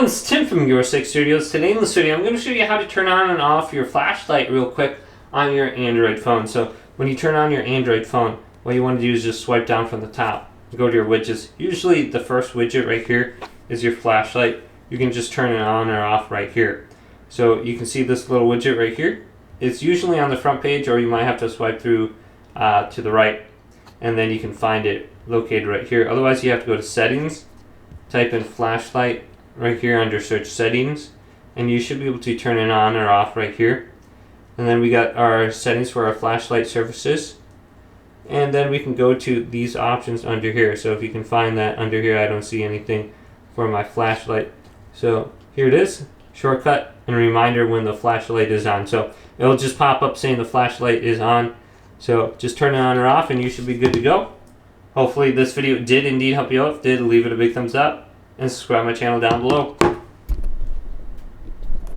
everyone, it's Tim from Your Six Studios. Today in the studio, I'm going to show you how to turn on and off your flashlight real quick on your Android phone. So when you turn on your Android phone, what you want to do is just swipe down from the top. Go to your widgets. Usually the first widget right here is your flashlight. You can just turn it on or off right here. So you can see this little widget right here. It's usually on the front page, or you might have to swipe through to the right, and then you can find it located right here. Otherwise, you have to go to settings, type in flashlight right here under search settings, and you should be able to turn it on or off right here. And then we got our settings for our flashlight surfaces, and then we can go to these options under here. So if you can find that under here, I don't see anything for my flashlight. So here it is, shortcut and reminder when the flashlight is on. So it'll just pop up saying the flashlight is on. So just turn it on or off and you should be good to go. Hopefully this video did indeed help you out. If it did, leave it a big thumbs up and subscribe to my channel down below.